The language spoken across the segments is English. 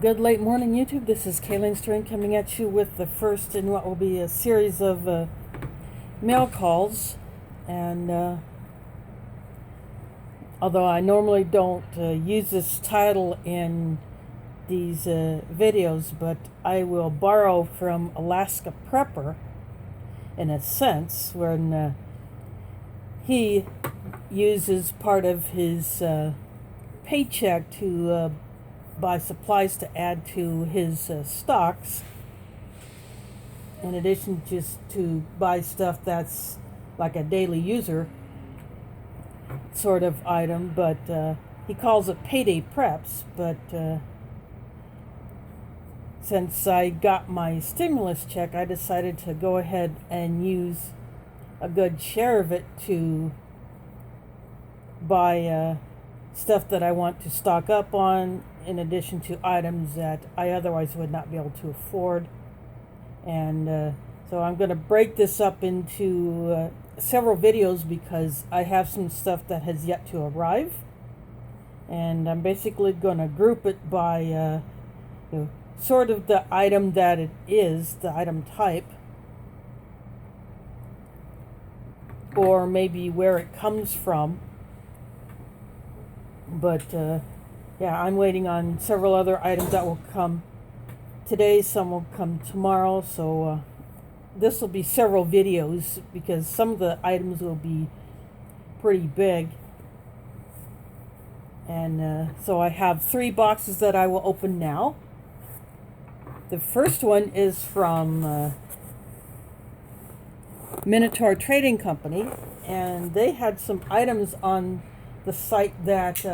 Good late morning, YouTube. This is Kayleen String coming at you with the first in what will be a series of mail calls. And although I normally don't use this title in these videos, but I will borrow from Alaska Prepper in a sense when he uses part of his paycheck to buy supplies to add to his stocks, in addition just to buy stuff that's like a daily user sort of item, but he calls it payday preps. But since I got my stimulus check, I decided to go ahead and use a good share of it to buy stuff that I want to stock up on, in addition to items that I otherwise would not be able to afford. And so I'm going to break this up into several videos because I have some stuff that has yet to arrive. And I'm basically going to group it by sort of the item that it is, the item type, or maybe where it comes from. But yeah, I'm waiting on several other items that will come today. Some will come tomorrow. So this will be several videos because some of the items will be pretty big. And so I have 3 boxes that I will open now. The first one is from Minotaur Trading Company, and they had some items on the site that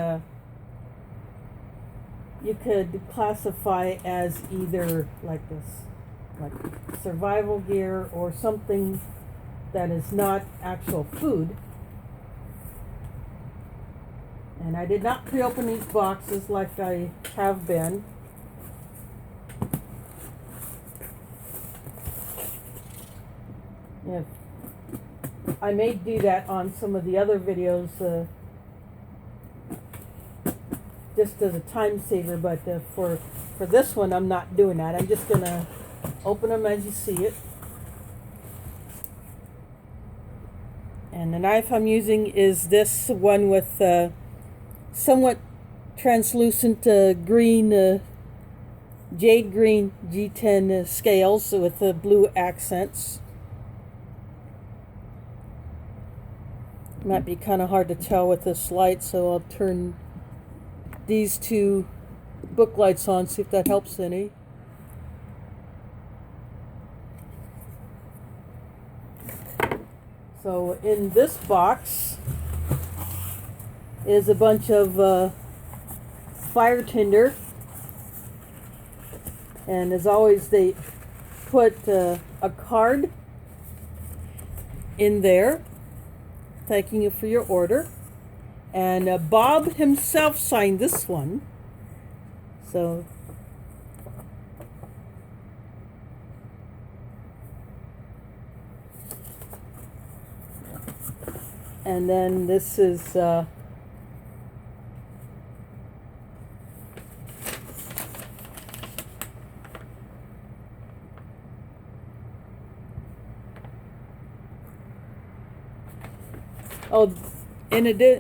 you could classify as either like survival gear or something that is not actual food. And I did not pre-open these boxes like I have been. Yeah, I may do that on some of the other videos just as a time saver, but for this one I'm not doing that. I'm just gonna open them as you see it. And the knife I'm using is this one with somewhat translucent green, jade green G10 scales with blue accents. Might be kind of hard to tell with this light, so I'll turn these 2 book lights on, see if that helps any. So in this box is a bunch of fire tinder, and as always they put a card in there thanking you for your order. And Bob himself signed this one. So and then this is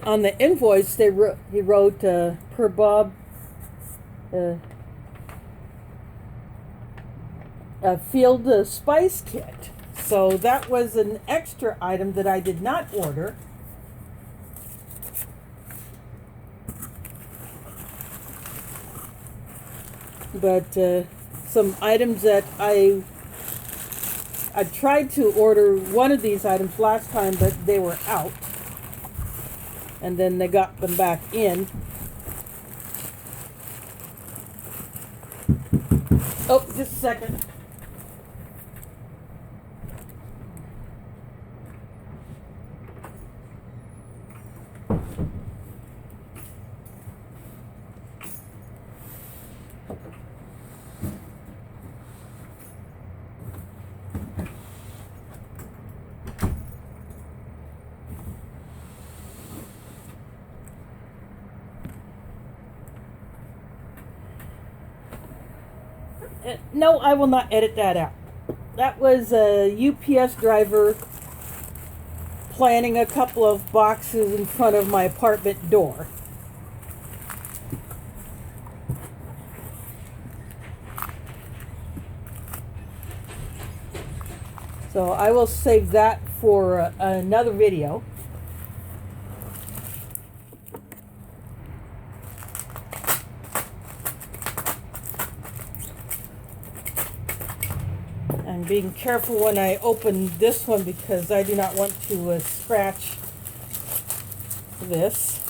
on the invoice he wrote per Bob a field spice kit. So that was an extra item that I did not order. But some items that I tried to order one of these items last time, but they were out. And then they got them back in. Oh, just a second. No, I will not edit that out. That was a UPS driver planting a couple of boxes in front of my apartment door. So I will save that for another video. I'm being careful when I open this one because I do not want to scratch this.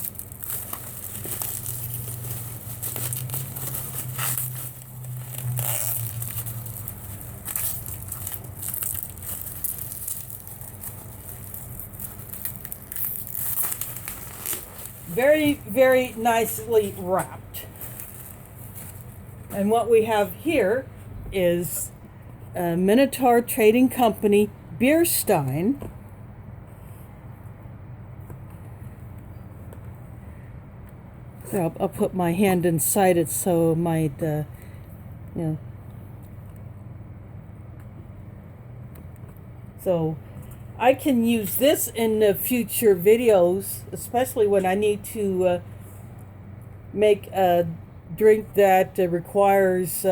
Very, very nicely wrapped. And what we have here is Minotaur Trading Company beer stein. So I'll put my hand inside it so it might, you know. So I can use this in the future videos, especially when I need to make a drink that requires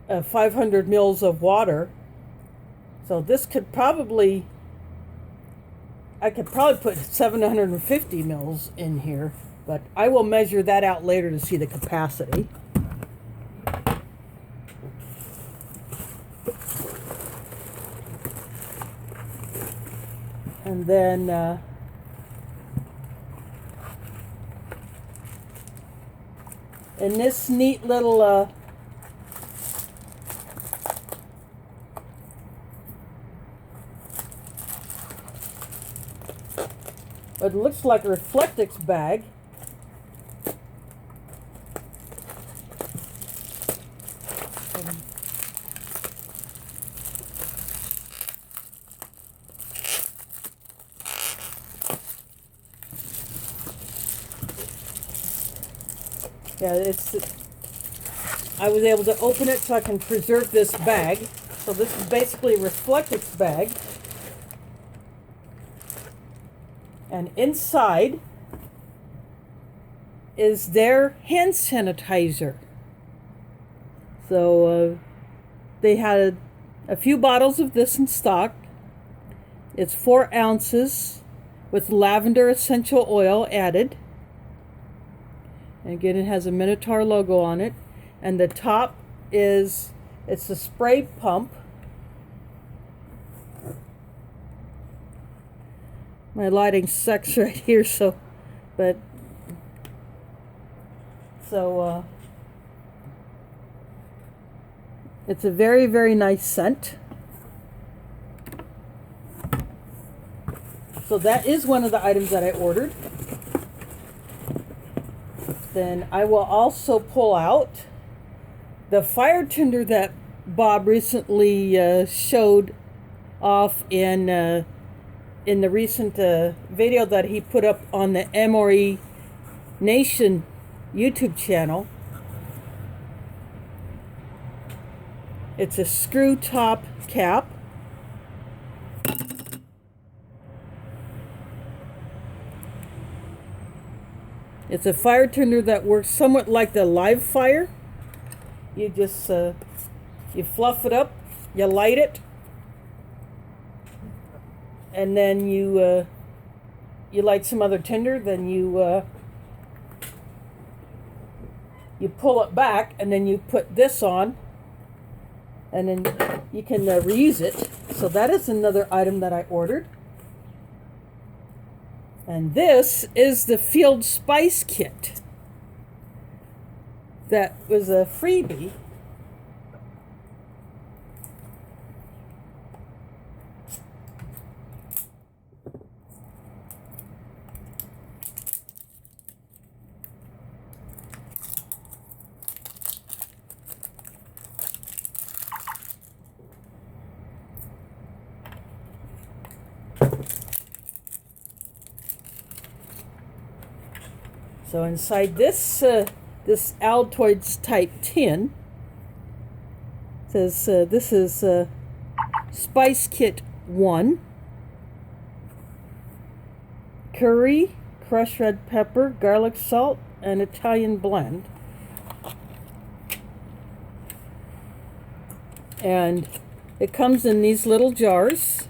500 mils of water. So this could probably, I could probably put 750 mils in here, but I will measure that out later to see the capacity. And then in this neat little it looks like a Reflectix bag. Yeah, I was able to open it so I can preserve this bag. So this is basically a Reflectix bag. And inside is their hand sanitizer. So they had a few bottles of this in stock. It's 4 ounces with lavender essential oil added. And again, it has a Minotaur logo on it. And the top it's a spray pump. My lighting sucks right here, so it's a very, very nice scent. So that is one of the items that I ordered. Then I will also pull out the fire tinder that Bob recently showed off in the recent video that he put up on the MRE Nation YouTube channel. It's a screw top cap. It's a fire tinder that works somewhat like the live fire. You just you fluff it up, you light it, and then you light some other tinder. Then you pull it back, and then you put this on, and then you can reuse it. So that is another item that I ordered. And this is the Field Spice Kit. That was a freebie. So inside this this Altoids type tin says this is Spice Kit 1. Curry, crushed red pepper, garlic salt, and Italian blend. And it comes in these little jars.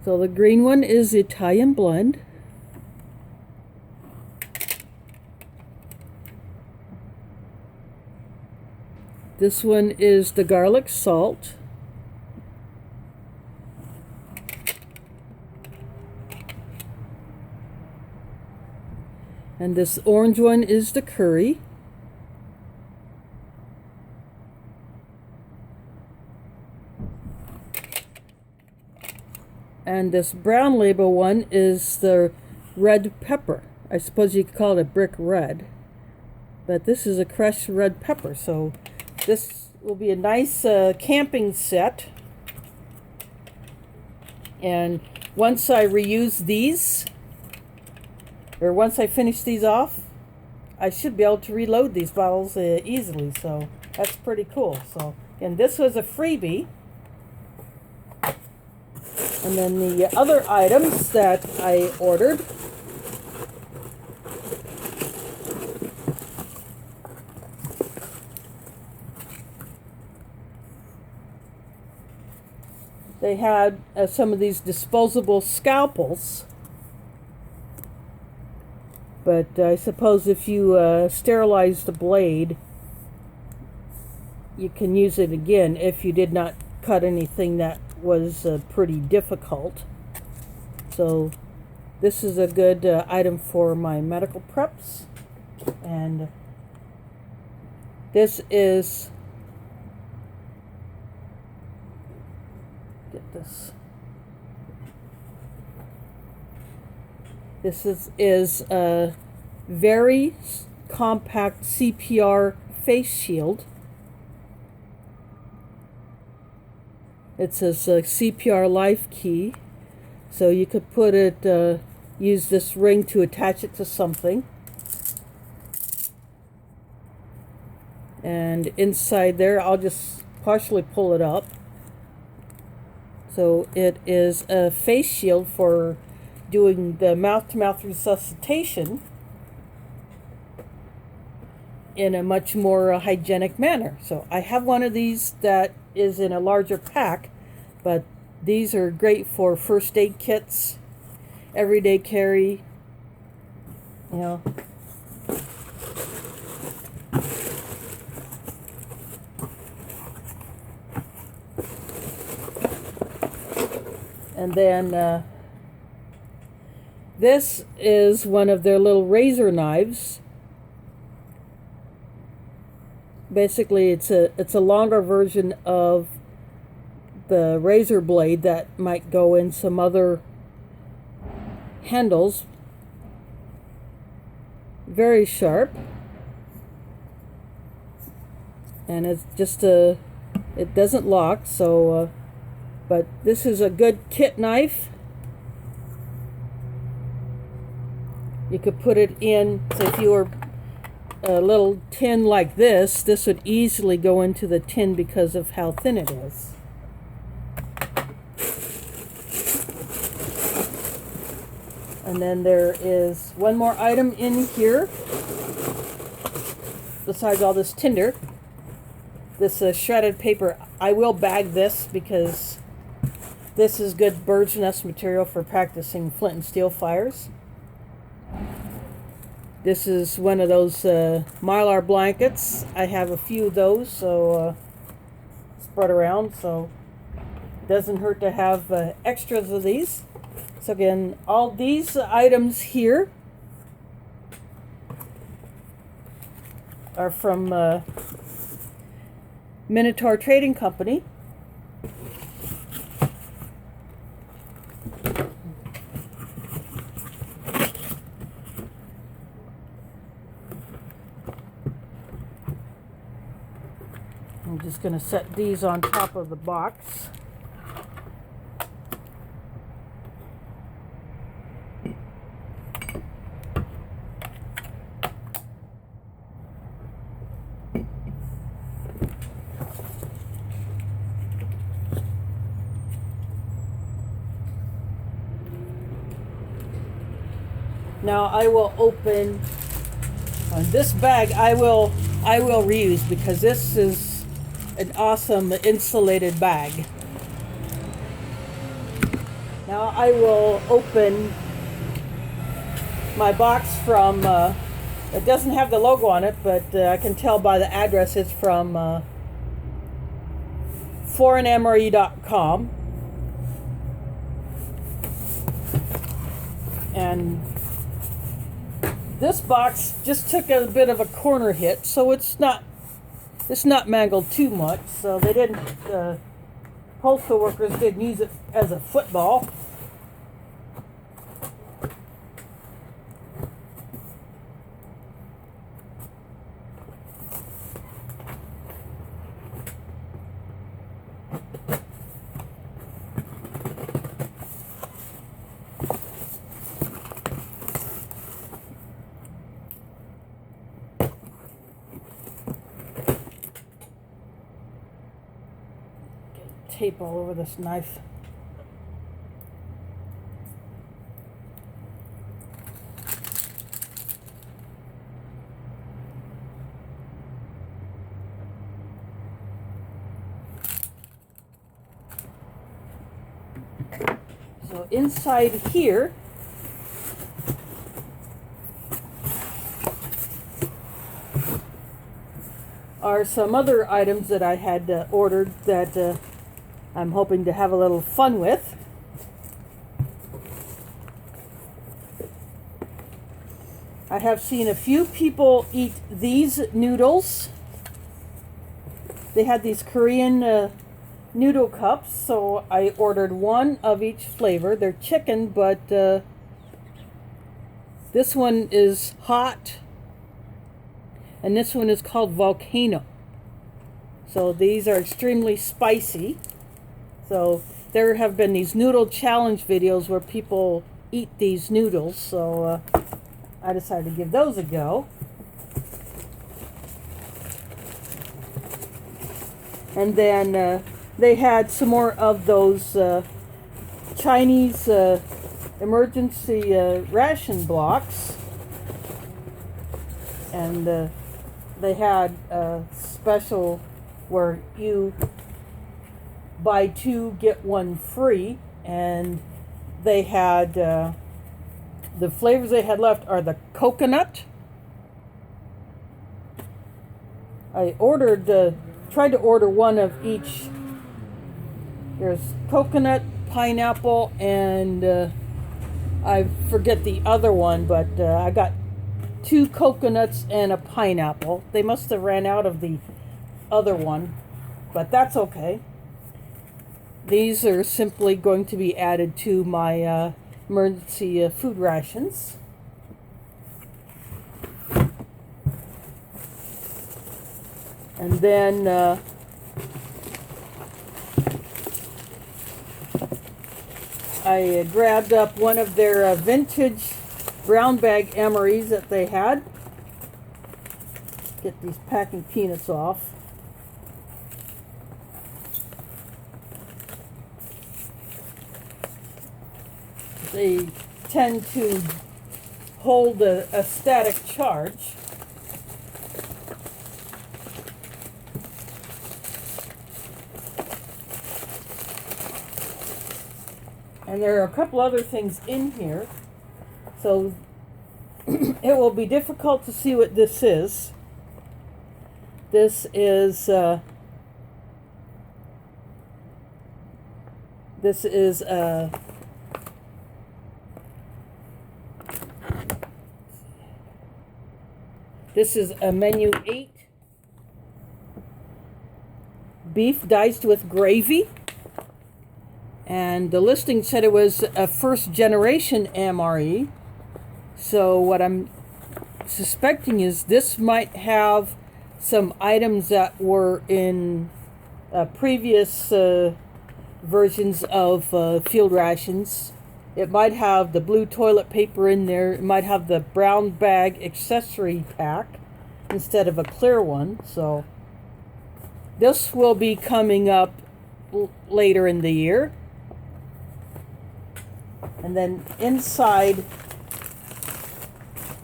So the green one is the Italian blend. This one is the garlic salt. And this orange one is the curry. And this brown label one is the red pepper. I suppose you could call it a brick red. But this is a crushed red pepper. So this will be a nice camping set. And once I reuse these, or once I finish these off, I should be able to reload these bottles easily. So that's pretty cool. So, and this was a freebie. And then the other items that I ordered, they had some of these disposable scalpels. But I suppose if you sterilize the blade, you can use it again if you did not cut anything that was pretty difficult. So this is a good item for my medical preps. And this is, get this. This is a very compact CPR face shield. It says CPR life key, so you could put it, use this ring to attach it to something. And inside there, I'll just partially pull it up. So it is a face shield for doing the mouth-to-mouth resuscitation in a much more hygienic manner. So I have one of these that is in a larger pack, but these are great for first aid kits, everyday carry, you know. And then this is one of their little razor knives. Basically, it's a longer version of the razor blade that might go in some other handles. Very sharp, and it's just it doesn't lock. So, but this is a good kit knife. You could put it in. So if you were a little tin like this would easily go into the tin because of how thin it is. And then there is one more item in here besides all this tinder. This shredded paper. I will bag this because this is good bird's nest material for practicing flint and steel fires. This is one of those Mylar blankets. I have a few of those, so spread around, so it doesn't hurt to have extras of these. So again, all these items here are from Minotaur Trading Company. I'm just going to set these on top of the box. Now I will open this bag. I will reuse because this is an awesome insulated bag. Now I will open my box from, it doesn't have the logo on it, but I can tell by the address it's from foreignmre.com. And this box just took a bit of a corner hit, so it's not mangled too much. So they didn't, postal workers didn't use it as a football. Tape all over this knife. So inside here are some other items that I had ordered that I'm hoping to have a little fun with. I have seen a few people eat these noodles. They had these Korean noodle cups, so I ordered one of each flavor. They're chicken, but this one is hot, and this one is called Volcano. So these are extremely spicy. So there have been these noodle challenge videos where people eat these noodles, so I decided to give those a go. And then they had some more of those Chinese emergency ration blocks, and they had a special where you buy two, get one free, and they had, the flavors they had left are the coconut. I tried to order one of each. There's coconut, pineapple, and I forget the other one, but I got 2 coconuts and a pineapple. They must have ran out of the other one, but that's okay. These are simply going to be added to my emergency food rations. And then I grabbed up one of their vintage brown bag MREs that they had. Get these packing peanuts off. They tend to hold a static charge. And there are a couple other things in here, so it will be difficult to see what this is. This is a menu 8 beef diced with gravy, and the listing said it was a first generation MRE. So what I'm suspecting is this might have some items that were in previous versions of field rations. It might have the blue toilet paper in there. It might have the brown bag accessory pack instead of a clear one. So this will be coming up later in the year. And then inside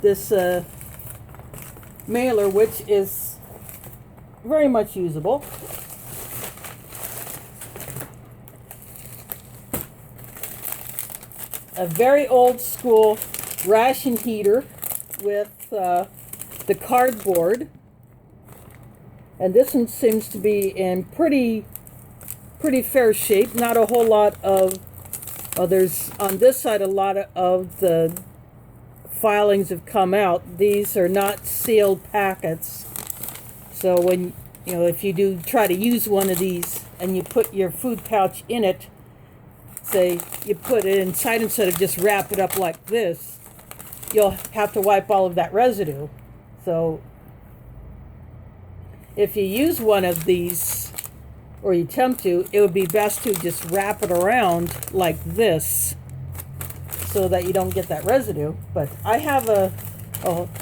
this mailer, which is very much usable, a very old school ration heater with the cardboard, and this one seems to be in pretty fair shape. Not a whole lot of there's on this side a lot of the filings have come out. These are not sealed packets, so when if you do try to use one of these and you put your food pouch in it, say you put it inside instead of just wrap it up like this, you'll have to wipe all of that residue. So if you use one of these, or you attempt to, it would be best to just wrap it around like this so that you don't get that residue. But I have a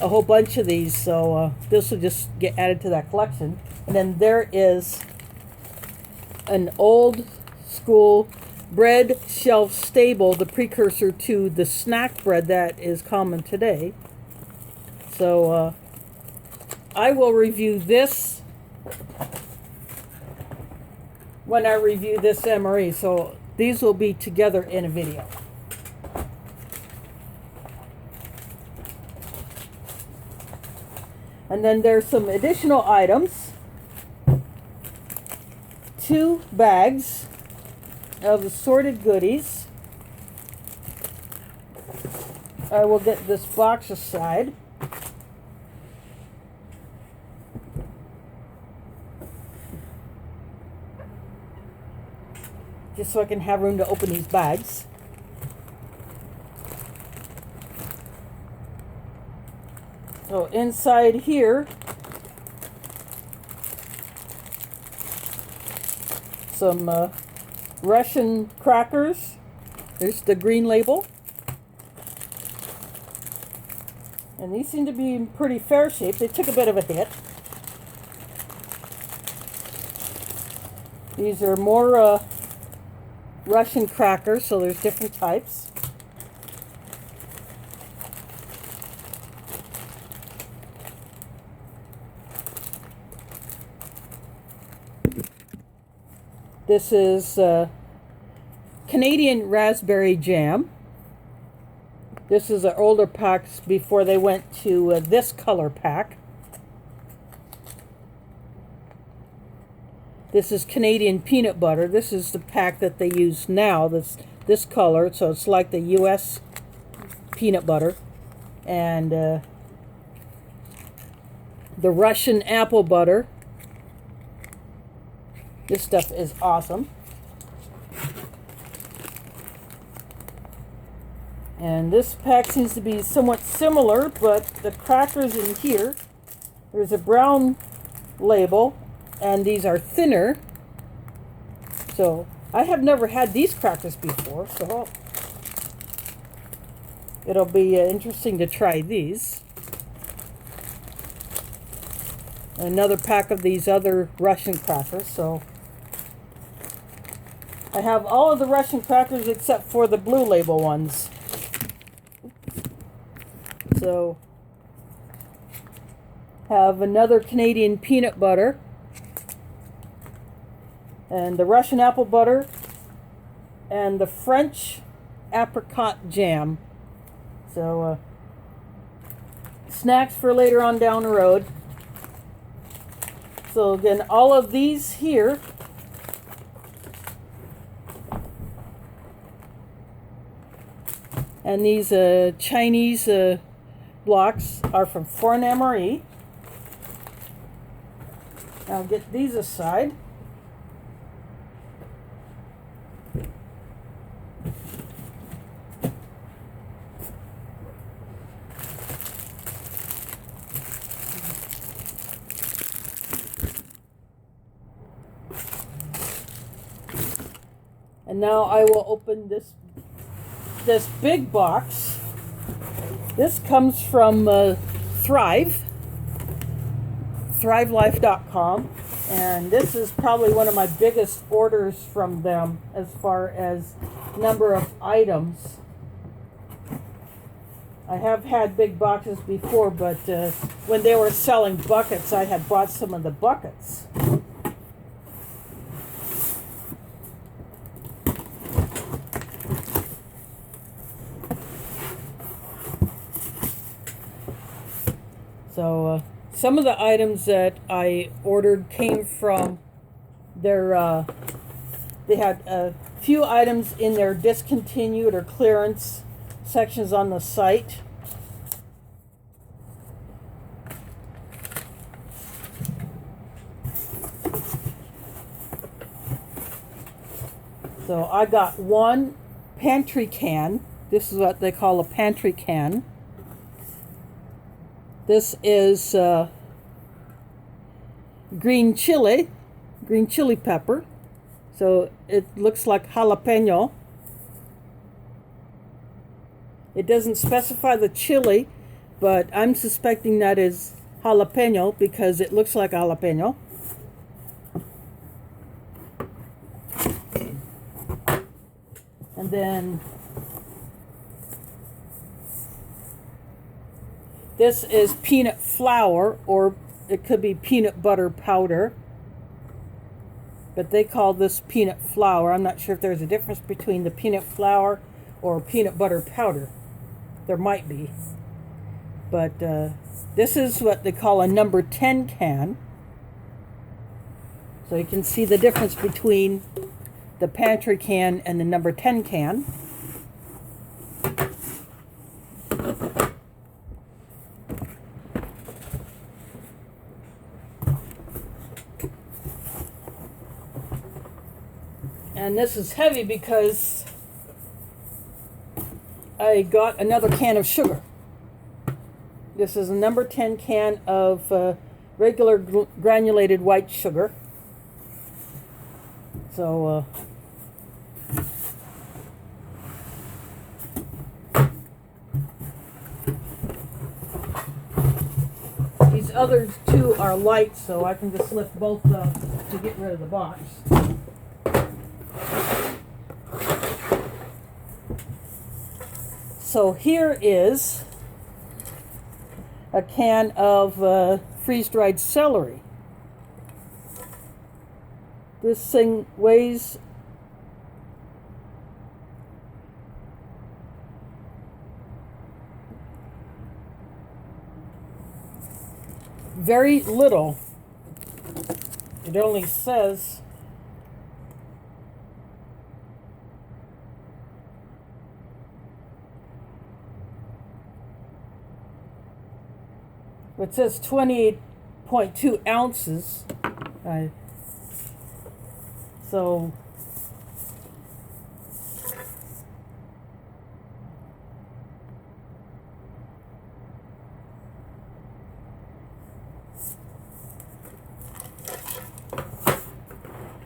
whole bunch of these, so this will just get added to that collection. And then there is an old school bread shelf stable, the precursor to the snack bread that is common today. So I will review this when I review this MRE. So these will be together in a video. And then there's some additional items. 2 bags of assorted goodies. I will get this box aside. Just so I can have room to open these bags. So inside here, some Ration crackers. There's the green label. And these seem to be in pretty fair shape. They took a bit of a hit. These are more Ration crackers, so there's different types. This is Canadian raspberry jam. This is an older pack before they went to this color pack. This is Canadian peanut butter. This is the pack that they use now. This color, so it's like the U.S. peanut butter. And the Russian apple butter. This stuff is awesome. And this pack seems to be somewhat similar, but the crackers in here, there's a brown label, and these are thinner. So I have never had these crackers before, so it'll be interesting to try these. Another pack of these other Russian crackers. So I have all of the Russian crackers except for the blue label ones. So have another Canadian peanut butter and the Russian apple butter and the French apricot jam. So snacks for later on down the road. So again, all of these here and these Chinese blocks are from foreign MRE. I'll get these aside. And now I will open this big box. This comes from thrivelife.com, and this is probably one of my biggest orders from them as far as number of items. I have had big boxes before, but when they were selling buckets, I had bought some of the buckets. So some of the items that I ordered came from their, they had a few items in their discontinued or clearance sections on the site. So I got one pantry can. This is what they call a pantry can. This is green chili pepper. So it looks like jalapeno. It doesn't specify the chili, but I'm suspecting that is jalapeno because it looks like jalapeno. And then this is peanut flour, or it could be peanut butter powder. But they call this peanut flour. I'm not sure if there's a difference between the peanut flour or peanut butter powder. There might be. But this is what they call a number 10 can. So you can see the difference between the pantry can and the number 10 can. And this is heavy because I got another can of sugar. This is a number 10 can of regular granulated white sugar. So these other two are light, so I can just lift both up to get rid of the box. So here is a can of freeze-dried celery. This thing weighs very little. It only says it says 28.2 ounces. So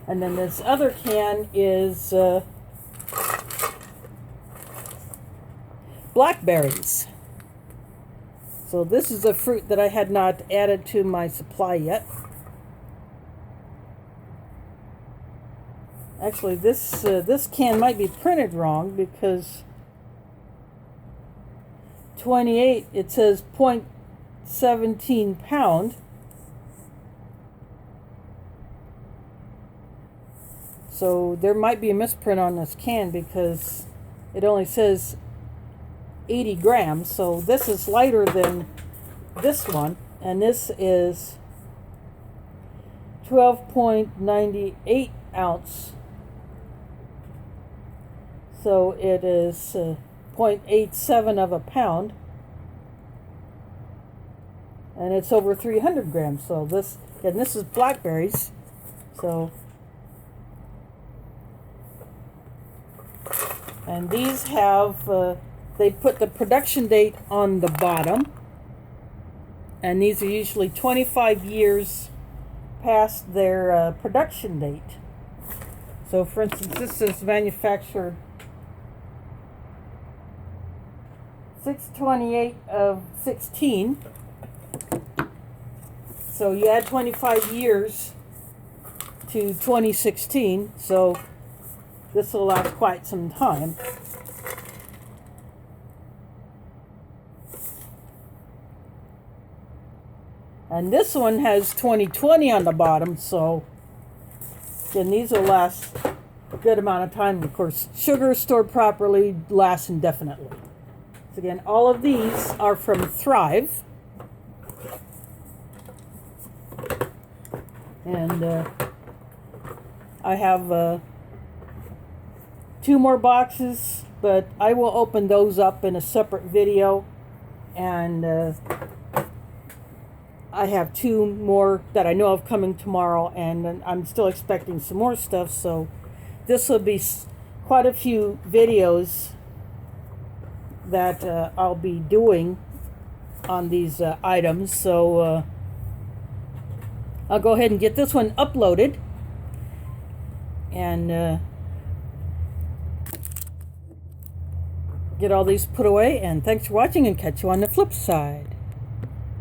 and then this other can is blackberries. So this is a fruit that I had not added to my supply yet. Actually, this can might be printed wrong because 28, it says 0.17 pound. So there might be a misprint on this can because it only says 80 grams. So this is lighter than this one, and this is 12.98 ounce. So it is 0.87 of a pound, and it's over 300 grams. So this, and this is blackberries. So, and these have, they put the production date on the bottom, and these are usually 25 years past their production date. So for instance, this is manufactured 6/28 of 16. So you add 25 years to 2016, so this will last quite some time. And this one has 2020 on the bottom, so then these will last a good amount of time. Of course, sugar stored properly lasts indefinitely. So again, all of these are from Thrive. And I have 2 more boxes, but I will open those up in a separate video. And I have 2 more that I know of coming tomorrow, and I'm still expecting some more stuff. So this will be quite a few videos that I'll be doing on these items. So I'll go ahead and get this one uploaded and get all these put away. And thanks for watching, and catch you on the flip side.